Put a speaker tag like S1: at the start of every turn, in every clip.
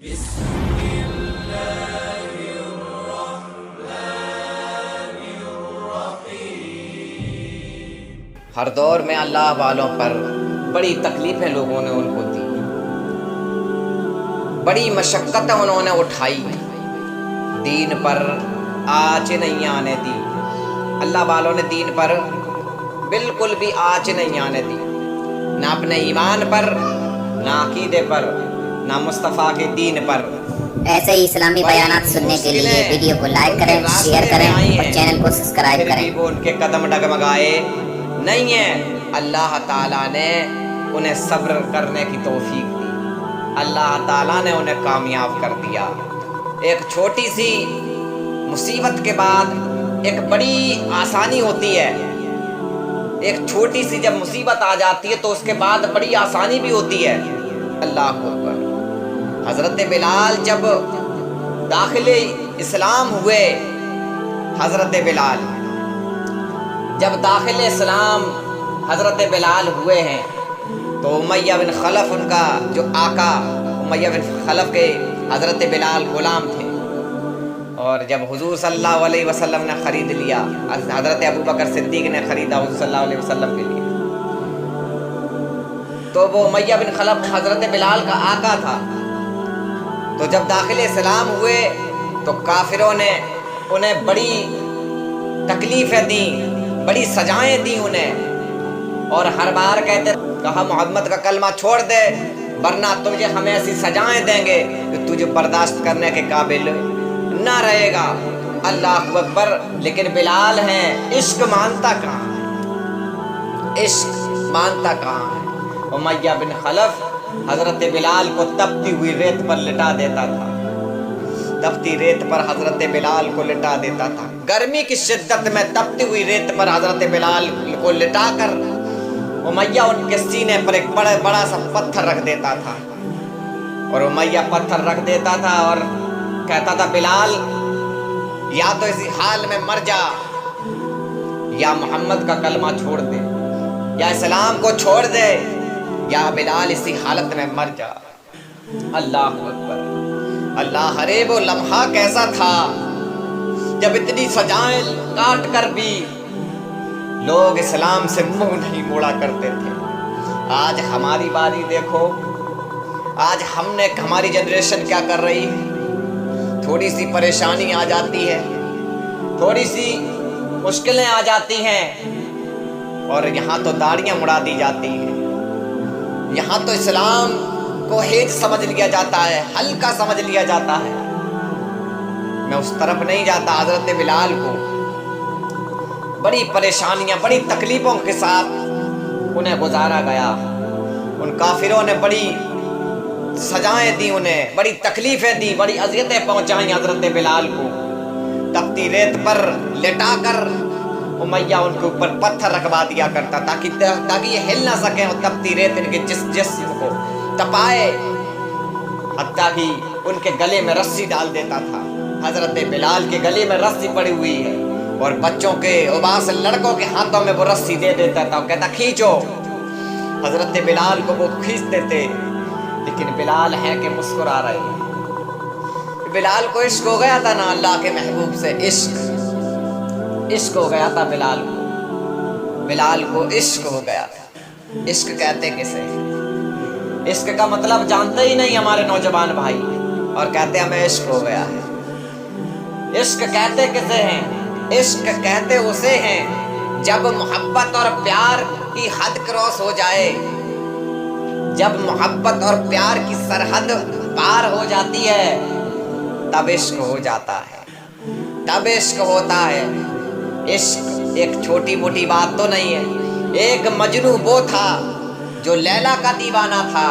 S1: ہر دور میں اللہ والوں پر بڑی تکلیفیں لوگوں نے ان کو دی، بڑی مشقتیں انہوں نے اٹھائی، دین پر آنچ نہیں آنے دی۔ اللہ والوں نے دین پر بالکل بھی آنچ نہیں آنے دی، نہ اپنے ایمان پر، نہ عقیدے پر، نہ مصطفیٰ کے دین پر۔
S2: ایسے ہی اسلامی بیانات سننے کے لیے ویڈیو کو لائک کریں، شیئر کریں اور چینل کو سبسکرائب
S1: پھر
S2: کریں۔
S1: بھی وہ ان کے قدم ڈگمگائے نہیں ہیں۔ اللہ تعالیٰ نے انہیں صبر کرنے کی توفیق دی، اللہ تعالیٰ نے انہیں کامیاب کر دیا۔ ایک چھوٹی سی مصیبت کے بعد ایک بڑی آسانی ہوتی ہے، ایک چھوٹی سی جب مصیبت آ جاتی ہے تو اس کے بعد بڑی آسانی بھی ہوتی ہے۔ اللہ اکبر۔ حضرت بلال جب داخل اسلام ہوئے، حضرت بلال جب داخل اسلام حضرت بلال ہوئے ہیں تو امیہ بن خلف ان کا جو آقا، امیہ بن خلف کے حضرت بلال غلام تھے، اور جب حضور صلی اللہ علیہ وسلم نے خرید لیا، حضرت ابوبکر صدیق نے خریدا حضور صلی اللہ علیہ وسلم کے لیے، تو وہ امیہ بن خلف حضرت بلال کا آقا تھا۔ تو جب داخل اسلام ہوئے تو کافروں نے انہیں بڑی تکلیفیں دیں، بڑی سزائیں دیں انہیں، اور ہر بار کہتے کہا محمد کا کلمہ چھوڑ دے ورنہ تجھے ہم ایسی سزائیں دیں گے کہ تجھے برداشت کرنے کے قابل نہ رہے گا۔ اللہ اکبر۔ لیکن بلال ہیں، عشق مانتا کہاں ہے، عشق مانتا کہاں ہے۔ امیہ بن خلف حضرت بلال کو تپتی ہوئی ریت پر لٹا دیتا تھا، تپتی ریت پر حضرت بلال کو لٹا دیتا تھا۔ گرمی کی شدت میں تپتی ہوئی ریت پر حضرت بلال کو لٹا کر امیہ ان کے سینے پر ایک بڑا سا پتھر رکھ دیتا تھا، اور امیہ پتھر رکھ دیتا تھا اور کہتا تھا بلال یا تو اسی حال میں مر جا، یا محمد کا کلمہ چھوڑ دے، یا اسلام کو چھوڑ دے، یا بلال اسی حالت میں مر جا۔ اللہ اکبر۔ اللہ ارے وہ لمحہ کیسا تھا جب اتنی سزائیں کاٹ کر بھی لوگ اسلام سے منہ نہیں موڑا کرتے تھے۔ آج ہماری باری دیکھو، آج ہماری جنریشن کیا کر رہی ہے۔ تھوڑی سی پریشانی آ جاتی ہے، تھوڑی سی مشکلیں آ جاتی ہیں اور یہاں تو داڑیاں مڑا دی جاتی ہیں، یہاں تو اسلام کو ہیج سمجھ لیا جاتا ہے، ہلکا سمجھ لیا جاتا ہے۔ میں اس طرف نہیں جاتا۔ حضرت بلال کو بڑی پریشانیاں، بڑی تکلیفوں کے ساتھ انہیں گزارا گیا۔ ان کافروں نے بڑی سزائیں دی، انہیں بڑی تکلیفیں دی، بڑی اذیتیں پہنچائیں حضرت بلال کو۔ تپتی ریت پر لٹا کر امیہ ان کے اوپر پتھر رکھوا دیا کرتا تاکہ یہ ہل نہ سکیں، اور تپتی ریت ان کے جسم کو تپائے، حتیٰ کہ ان کے گلے میں رسی ڈال دیتا تھا۔ حضرت بلال کے گلے میں رسی پڑی ہوئی ہے، اور بچوں کے اباس لڑکوں کے ہاتھوں میں وہ رسی دے دیتا تھا، کہتا کھینچو۔ حضرت بلال کو وہ کھینچ دیتے، لیکن بلال ہے کہ مسکرا رہے ہیں۔ بلال کو عشق ہو گیا تھا نا اللہ کے محبوب سے، عشق ہو گیا تھا بلال کو، بلال کو عشق ہو گیا تھا۔ عشق کہتے کسے؟ عشق کا مطلب جانتے ہی نہیں ہمارے نوجوان بھائی، اور کہتے ہمیں عشق ہو گیا ہے۔ عشق کہتے کسے ہیں؟ عشق کہتے اسے ہیں جب محبت اور پیار کی حد کراس ہو جائے، جب محبت اور پیار کی سرحد پار ہو جاتی ہے تب عشق ہو جاتا ہے، تب عشق ہوتا ہے۔ عشق ایک چھوٹی موٹی بات تو نہیں ہے۔ ایک مجنو وہ تھا جو لیلا کا دیوانہ تھا،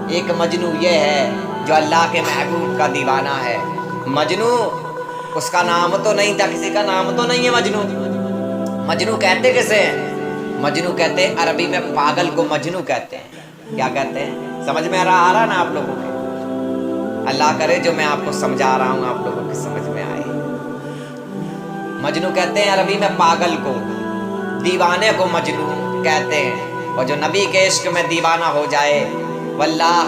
S1: ایک مجنو یہ ہے جو اللہ کے محبوب کا دیوانہ ہے۔ مجنو اس کا نام تو نہیں تھا، کسی کا نام تو نہیں ہے مجنو۔ مجنو کہتے کسے ہیں؟ مجنو کہتے ہیں عربی میں پاگل کو مجنو کہتے ہیں۔ کیا کہتے ہیں؟ سمجھ میں آ رہا نا آپ لوگوں کے؟ اللہ کرے جو میں آپ کو سمجھا رہا ہوں آپ لوگوں کی سمجھ میں آئے۔ مجنو کہتے ہیں عربی میں پاگل کو، دیوانے کو مجنو کہتے ہیں، اور جو نبی کے عشق میں دیوانہ ہو جائے واللہ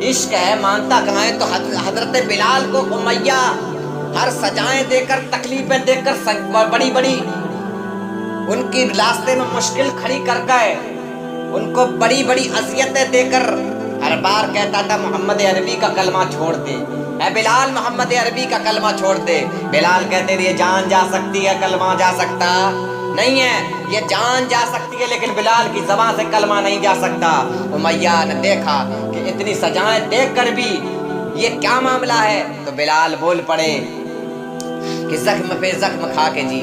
S1: عشق ہے مانتا کہاں ہے؟ تو حضرت بلال کو امیہ ہر سجائیں دے کر تکلیفیں دے کر بڑی بڑی ان کی راستے میں مشکل کھڑی کر گئے، ان کو بڑی بڑی اذیتیں دے کر ہر بار کہتا تھا محمد عربی کا کلمہ چھوڑ دے، اے بلال محمد عربی کا کلمہ چھوڑ دے۔ بلال کہتے تھے یہ جان جا سکتی ہے کلمہ جا سکتا نہیں ہے، یہ جان جا سکتی ہے لیکن بلال کی زبان سے کلمہ نہیں جا سکتا۔ امیہ نے دیکھا کہ اتنی سجائیں دیکھ کر بھی یہ کیا معاملہ ہے، تو بلال بول پڑے کہ زخم پہ زخم کھا کے جی،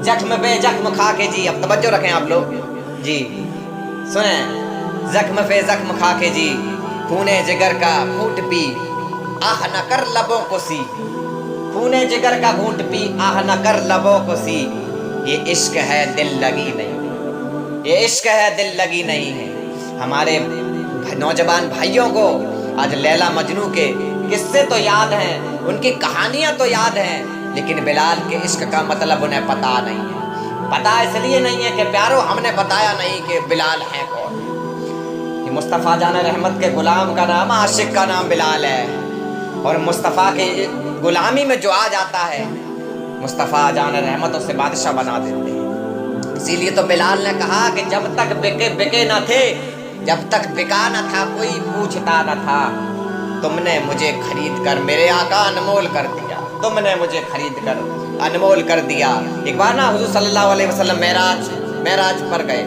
S1: زخم پہ زخم کھا کے جی۔ اب توجہ رکھیں آپ لوگ جی، سنیں، زخم پہ زخم کھا کے جی، خونے جگر کا گھونٹ پی آہ نہ کر لبوں کو سی، خونے جگر کا گھونٹ پی آہ نہ کر لبوں کو سی، یہ عشق ہے دل لگی نہیں، یہ عشق ہے دل لگی نہیں ہے۔ ہمارے نوجوان بھائیوں کو آج لیلا مجنو کے قصے تو یاد ہیں، ان کی کہانیاں تو یاد ہیں، لیکن بلال کے عشق کا مطلب انہیں پتہ نہیں ہے۔ پتہ اس لیے نہیں ہے کہ پیارو ہم نے بتایا نہیں کہ بلال ہے کون۔ کہ مصطفیٰ جان رحمت کے غلام کا نام، عاشق کا نام بلال ہے، اور مصطفیٰ کے غلامی میں جو آ جاتا ہے مصطفیٰ جان رحمت اسے بادشاہ بنا دیتے ہیں۔ اسی لیے تو بلال نے کہا کہ جب تک بکے نہ تھے، جب تک بکا نہ تھا کوئی پوچھتا نہ تھا، تم نے مجھے خرید کر میرے آقا انمول کر دیا، تم نے مجھے خرید کر انمول کر دیا۔ ایک بار نا حضور صلی اللہ علیہ وسلم معراج پر گئے،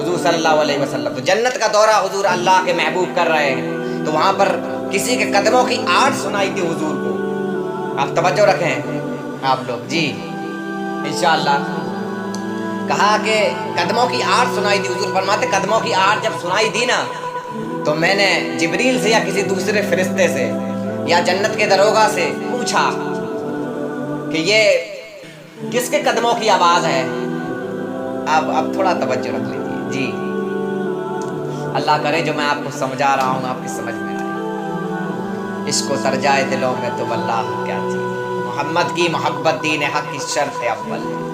S1: حضور صلی اللہ علیہ وسلم تو جنت کا دورہ حضور اللہ کے محبوب کر رہے ہیں، تو وہاں پر کسی کے قدموں کی آہٹ سنائی تھی حضور کو۔ آپ توجہ رکھیں آپ لوگ جی انشاءاللہ۔ کہا کہ قدموں کی آہٹ سنائی تھی، حضور فرماتے قدموں کی آہٹ جب سنائی دی نا تو میں نے جبریل سے یا کسی دوسرے فرشتے سے یا جنت کے دروگا سے پوچھا کہ یہ کس کے قدموں کی آواز ہے؟ اب تھوڑا توجہ رکھ لیجیے جی، اللہ کرے جو میں آپ کو سمجھا رہا ہوں آپ کی سمجھ میں آئے۔ عشق و سرجائے دلوں میں تو واللہ کیا چیز ہے، محمد کی محبت دین حق کی شرط اول ہے۔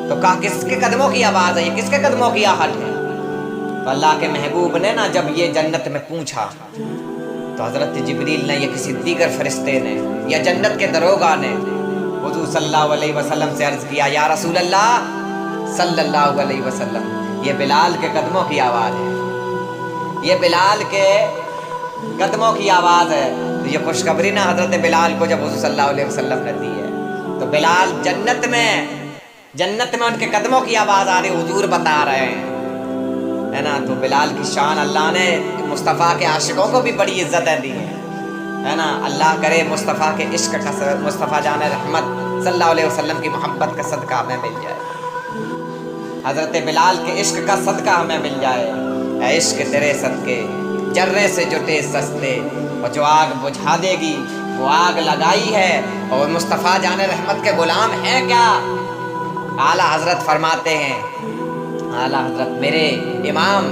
S1: تو کہا کس کے قدموں کی آواز ہے، یہ کس کے قدموں کی آہٹ ہے؟ تو اللہ کے محبوب نے نا جب یہ جنت میں پوچھا تو حضرت جبریل نے یا کسی دیگر فرشتے نے یا جنت کے دروگا نے حضور صلی اللہ علیہ وسلم سے عرض کیا یا رسول اللہ صلی اللہ علیہ وسلم، یہ بلال کے قدموں کی آواز ہے، یہ بلال کے قدموں کی آواز ہے۔ تو یہ خوشخبری نا حضرت بلال کو جب حضور صلی اللہ علیہ وسلم نے دی ہے، تو بلال جنت میں ان کے قدموں کی آواز آ رہی، حضور بتا رہے ہیں ہے نا۔ تو بلال کی شان اللہ نے مصطفیٰ کے عاشقوں کو بھی بڑی عزتیں دی ہیں، ہے نا۔ اللہ کرے مصطفیٰ کے عشق کا، مصطفیٰ جان رحمت صلی اللہ علیہ وسلم کی محبت کا صدقہ ہمیں مل جائے، حضرت بلال کے عشق کا صدقہ ہمیں مل جائے۔ اے عشق تیرے صدقے جرے سے جٹے سستے، اور جو آگ بجھا دے گی وہ آگ لگائی ہے، اور مصطفیٰ جان رحمت کے غلام ہیں کیا؟ اعلیٰ حضرت فرماتے ہیں، اعلیٰ حضرت میرے امام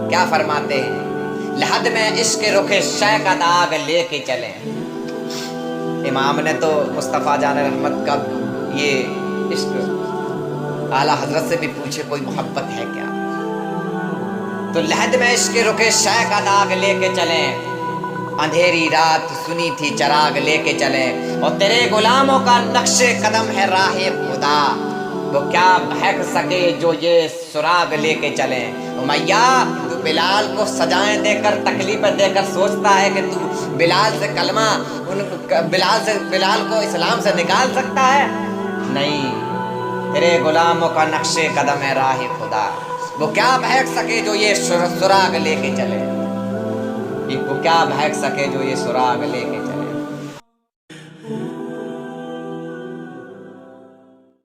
S1: کیا فرماتے ہیں، لحد میں عشق رخ شے کا داغ لے کے چلیں۔ امام نے تو مصطفیٰ جان رحمت کا یہ عشق اعلیٰ حضرت سے بھی پوچھے کوئی محبت ہے کیا، تو لحد میں عشق رخ شے کا داغ لے کے چلیں، اندھیری رات سنی تھی چراغ لے کے چلیں، اور تیرے غلاموں کا نقش قدم ہے راہ خدا، وہ کیا بہک سکے جو یہ سراغ لے کے چلیں۔ امیہ تو بلال کو سجائیں دے کر تکلیفیں دے کر سوچتا ہے کہ تو بلال سے کلمہ بلال کو اسلام سے نکال سکتا ہے؟ نہیں، تیرے غلاموں کا نقش قدم ہے راہ خدا، وہ کیا بہک سکے جو یہ سراغ لے کے چلے، وہ کیا بہک سکے جو یہ سراغ لے کے چلے۔